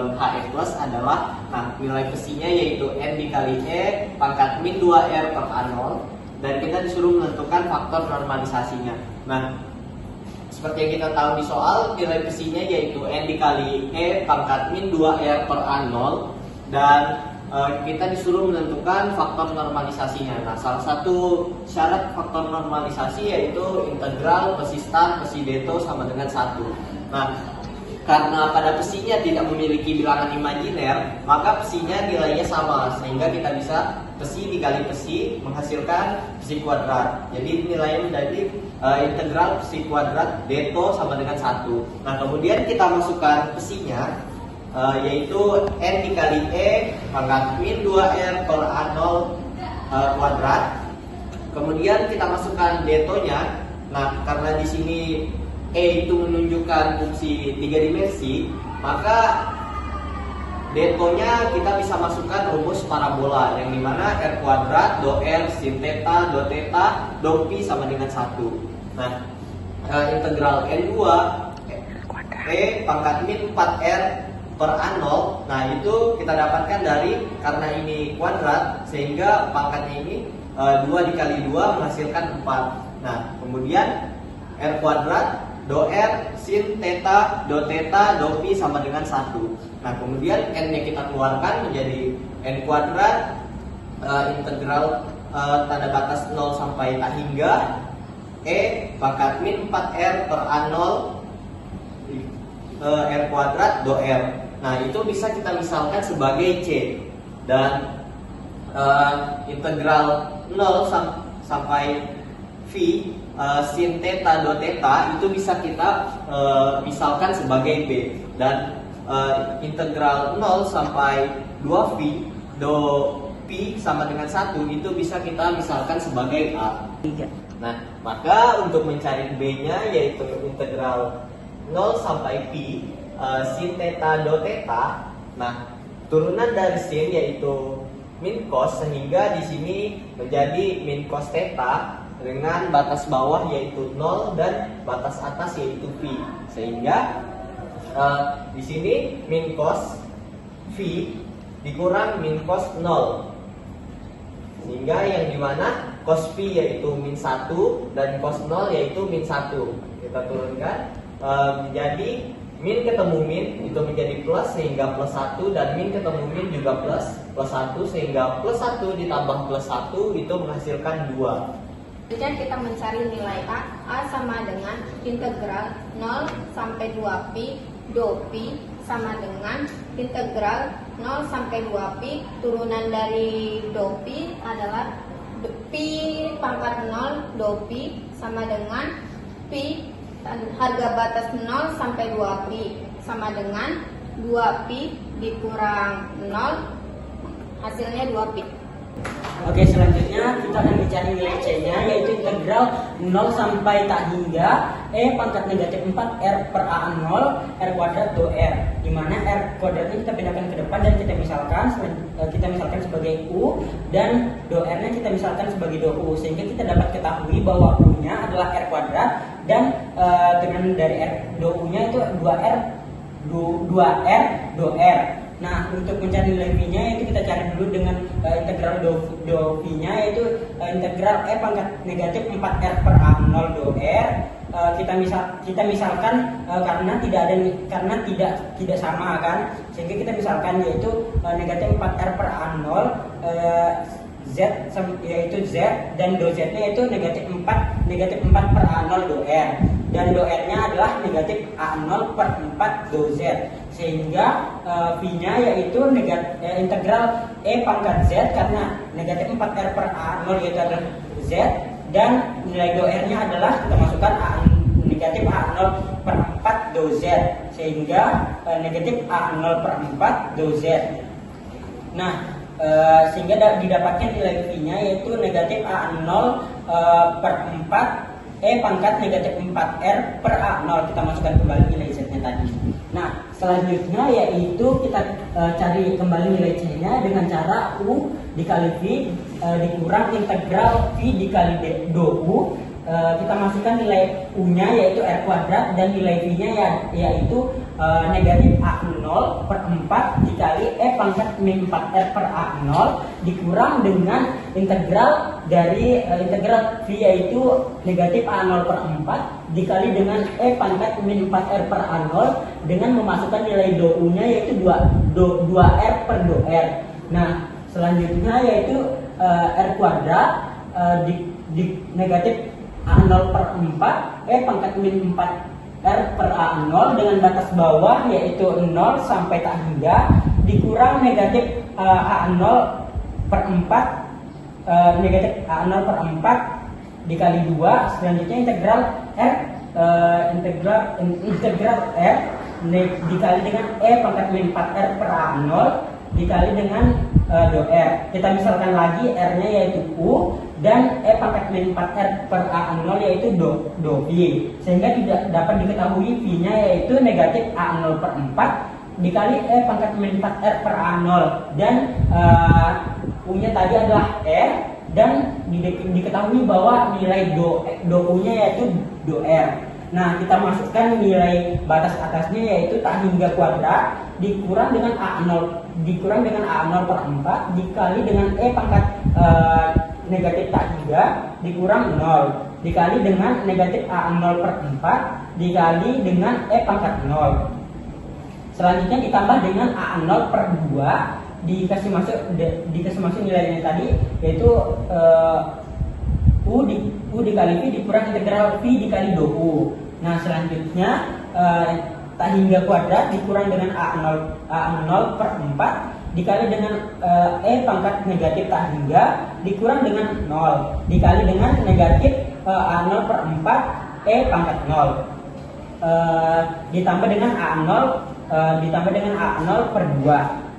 epsilon HE plus adalah, nah nilai besinya yaitu N dikali E pangkat min 2R per A0, dan kita disuruh menentukan faktor normalisasinya. Nah, seperti yang kita tahu di soal, nilai besinya yaitu N dikali E pangkat min 2R per A0, dan kita disuruh menentukan faktor normalisasinya. Nah, salah satu syarat faktor normalisasi yaitu integral besi star besi deto sama dengan 1. Nah, karena pada besinya tidak memiliki bilangan imajiner, maka besinya nilainya sama, sehingga kita bisa besi dikali besi menghasilkan besi kuadrat. Jadi nilainya menjadi integral besi kuadrat deto sama dengan 1. Nah, kemudian kita masukkan besinya, yaitu N dikali E pangkat min 2R per A0 kuadrat. Kemudian kita masukkan detonya. Nah, karena di sini E itu menunjukkan fungsi 3 dimensi, maka detonya kita bisa masukkan rumus parabola, yang dimana R kuadrat do R sin theta do theta do pi sama dengan 1. Nah, integral N2 E pangkat min 4R per A0, nah itu kita dapatkan dari, karena ini kuadrat sehingga pangkatnya ini 2 dikali 2 menghasilkan 4. Nah, kemudian R kuadrat do R sin theta do pi sama dengan 1. Nah, kemudian N nya kita keluarkan menjadi N kuadrat integral tanda batas 0 sampai tak hingga E pangkat min 4R per A0 R kuadrat do R. Nah, itu bisa kita misalkan sebagai C, dan integral 0 sampai V sin theta do theta itu bisa kita misalkan sebagai B, dan integral 0 sampai 2V do pi sama dengan 1 itu bisa kita misalkan sebagai A. Nah, maka untuk mencari B-nya yaitu integral 0 sampai pi sin theta do theta. Nah, turunan dari sin yaitu min cos, sehingga di sini menjadi min cos theta dengan batas bawah yaitu 0 dan batas atas yaitu pi. Sehingga di sini min cos v dikurang min cos 0. Sehingga yang dimana cos pi yaitu min 1 dan cos 0 yaitu min 1. Kita turunkan menjadi min ketemu min itu menjadi plus sehingga plus 1, dan min ketemu min juga plus 1 sehingga plus 1 ditambah plus 1 itu menghasilkan 2. Kemudian kita mencari nilai A sama dengan integral 0 sampai 2pi do pi sama dengan integral 0 sampai 2pi turunan dari do pi adalah pi pangkat 0 do pi sama dengan pi harga batas 0 sampai 2pi sama dengan 2pi dikurang 0 hasilnya 2pi. Oke, selanjutnya kita akan mencari nilai C-nya, yaitu integral 0 sampai tak hingga E pangkat negatif 4R per A0 R kuadrat do R, dimana R kuadratnya kita pindahkan ke depan dan kita misalkan sebagai U, dan do R-nya kita misalkan sebagai do U, sehingga kita dapat ketahui bahwa U-nya adalah R kuadrat, dan dengan dari R do U-nya itu 2R do R. Nah, untuk mencari nilai V-nya itu kita cari dulu dengan integral do V-nya, yaitu integral E pangkat negatif 4R per A0 do R. Kita misalkan karena tidak sama kan, sehingga kita misalkan yaitu negatif 4R per A0 Z yaitu Z, dan do Z-nya yaitu negatif 4 per A0 do R, dan do R-nya adalah negatif A0 per 4 do Z, sehingga V-nya yaitu integral E pangkat Z, karena negatif 4R per A0 yaitu adalah Z, dan nilai do R-nya adalah kita masukkan negatif A0 per 4 do Z, sehingga negatif A0 per 4 do Z. Nah, sehingga didapatkan nilai V-nya yaitu negatif A0 per 4 E pangkat negatif 4R per A0. Kita masukkan kembali nilai Z-nya tadi. Nah, selanjutnya yaitu kita cari kembali nilai C-nya dengan cara U dikali V dikurang integral V dikali do U. Kita masukkan nilai U-nya yaitu R kuadrat, dan nilai V-nya yaitu negatif A0 per 4 dikali E pangkat min 4R per A0 dikurang dengan integral dari integral V yaitu negatif A0 per 4 dikali dengan E pangkat min 4R per A0 dengan memasukkan nilai do U nya yaitu 2R per do R. Nah selanjutnya yaitu R kuadrat di negatif A0 per 4 E pangkat min 4R per A0 dengan batas bawah yaitu 0 sampai tak hingga dikurang negatif A0 per 4 negatif A0 per 4 dikali 2. Selanjutnya integral R integral R dikali dengan E pangkat min 4R per A0 dikali dengan do R. Kita misalkan lagi R nya yaitu U dan E pangkat min 4R per A0 yaitu do V, sehingga tidak dapat diketahui V nya yaitu negatif A0 per 4 dikali E pangkat min 4R per A0 dan U nya tadi adalah R dan diketahui bahwa nilai do U nya yaitu do R. Nah kita masukkan nilai batas atasnya yaitu tak hingga kuadrat dikurang dengan A0 per 4 dikali dengan E pangkat negatif tak hingga dikurang 0 dikali dengan negatif A0 per 4 dikali dengan E pangkat 0. Selanjutnya ditambah dengan A0 per 2 dikasih masuk nilainya tadi yaitu U dikali V dikurang integral V dikali do U. Nah selanjutnya tak hingga kuadrat dikurang dengan A0 per 4 dikali dengan E pangkat negatif tak hingga dikurang dengan 0 dikali dengan negatif A0 per 4 E pangkat 0 ditambah dengan A0 per 2.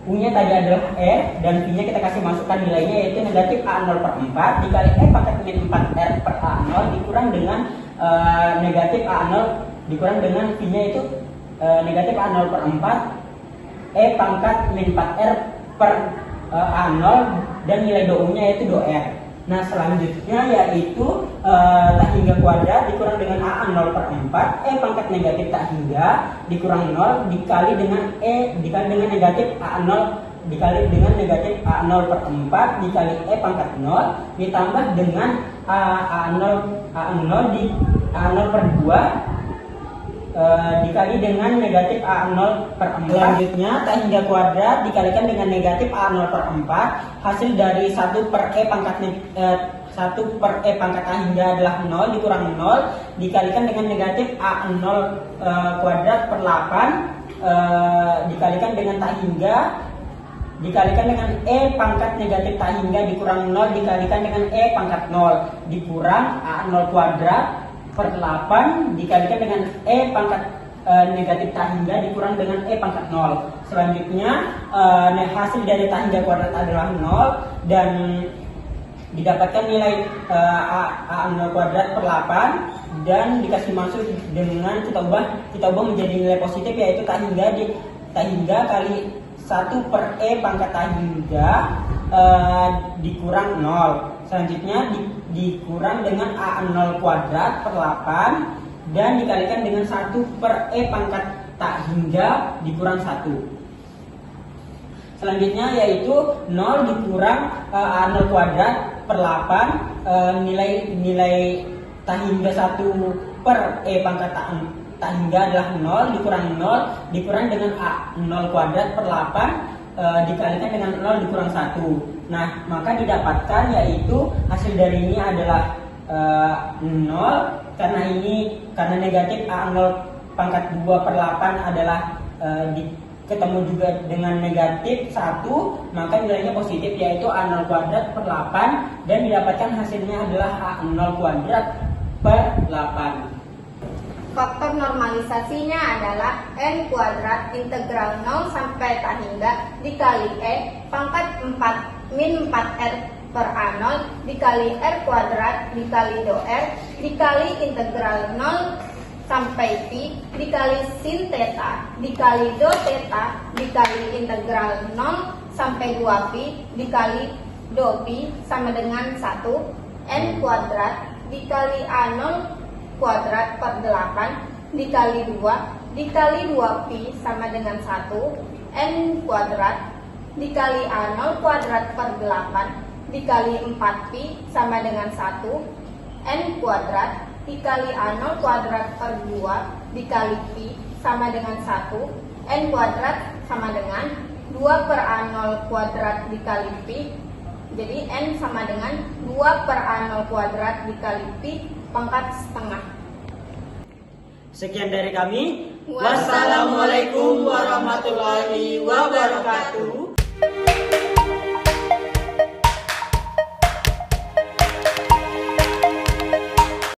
U nya tadi adalah E dan V nya kita kasih masukkan nilainya yaitu negatif A0 per 4 dikali E pangkat min 4R per A0 dikurang dengan negatif A0 dikurang dengan V nya itu negatif A0 per 4 E pangkat min 4R per A0 dan nilai do U nya yaitu do R. Nah selanjutnya yaitu tak hingga kuadrat dikurang dengan A0 per 4 E pangkat negatif tak hingga dikurang 0 dikali dengan negatif A0 dikali dengan negatif A0 per 4 dikali E pangkat 0 ditambah dengan A0 per 2 dikali dengan negatif A0 per 4. Selanjutnya tak hingga kuadrat dikalikan dengan negatif A0 per 4. Hasil dari 1 per E pangkat A hingga adalah 0 dikurang 0 dikalikan dengan negatif A0 kuadrat per 8 dikalikan dengan tak hingga dikalikan dengan E pangkat negatif tak hingga dikurang 0 dikalikan dengan E pangkat 0 dikurang A0 kuadrat per 8 dikalikan dengan E pangkat negatif tak hingga dikurang dengan E pangkat 0. Selanjutnya hasil dari tak hingga kuadrat adalah 0 dan didapatkan nilai A0 kuadrat per 8 dan dikasih masuk dengan kita ubah menjadi nilai positif yaitu tak hingga kali 1 per E pangkat tak hingga dikurang 0. Selanjutnya dikurang dengan A0 kuadrat per 8 dan dikalikan dengan 1 per E pangkat tak hingga dikurang 1. Selanjutnya yaitu 0 dikurang A0 kuadrat per 8 nilai tak hingga 1 per E pangkat tak hingga adalah 0 dikurang 0 dikurang dengan A0 kuadrat per 8 dikalikan dengan 0 dikurang 1. Nah, maka didapatkan yaitu hasil dari ini adalah 0 karena negatif A0 pangkat 2 per 8 adalah ketemu juga dengan negatif 1, maka nilainya positif yaitu A0 kuadrat per 8 dan didapatkan hasilnya adalah A0 kuadrat per 8. Faktor normalisasinya adalah N kuadrat integral 0 sampai tak hingga dikali E pangkat 4 min 4R per A0 dikali R kuadrat dikali do R dikali integral 0 sampai Pi dikali sin theta dikali do theta dikali integral 0 sampai 2Pi dikali do Pi sama dengan 1 N kuadrat dikali A0 kuadrat per 8 dikali 2 dikali 2pi sama dengan 1, N kuadrat dikali A0 kuadrat per 8 dikali 4pi sama dengan 1, N kuadrat dikali A0 kuadrat per 2 dikali pi sama dengan 1, N kuadrat sama dengan 2 per A0 kuadrat dikali pi. Jadi N sama dengan 2 per A0 kuadrat dikali pi pangkat setengah. Sekian dari kami. Wassalamualaikum warahmatullahi wabarakatuh.